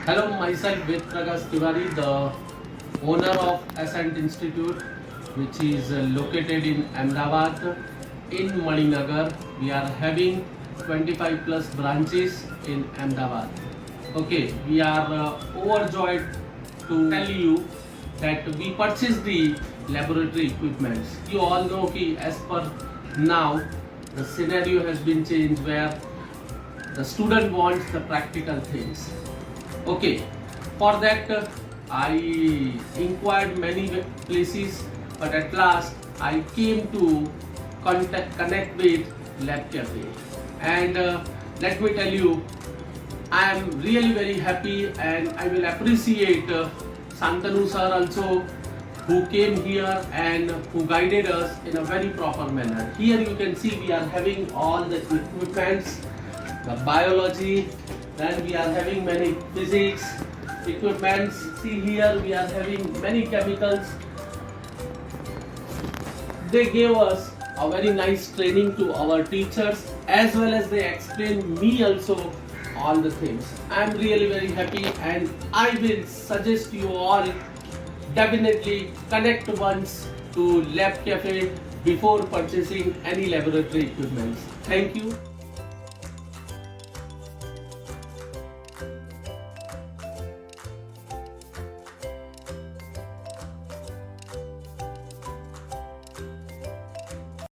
Hello, myself Vedprakash Tiwari, the owner of Ascent Institute, which is located in Ahmedabad, in Maninagar. We are having 25 plus branches in Ahmedabad. Okay, we are overjoyed to tell you that we purchased the laboratory equipments. You all know that as per now, the scenario has been changed where the student wants the practical things. Okay, for that I inquired many places, but at last I came to connect with Labkafe, and let me tell you, I am really very happy, and I will appreciate Santanu sir also, who came here and who guided us in a very proper manner. Here you can see we are having all the equipments, the biology, then we are having many physics equipments. See here we are having many chemicals. They gave us a very nice training to our teachers, as well as they explained me also all the things. I am really very happy, and I will suggest you all definitely connect once to Labkafe before purchasing any laboratory equipment. Thank you.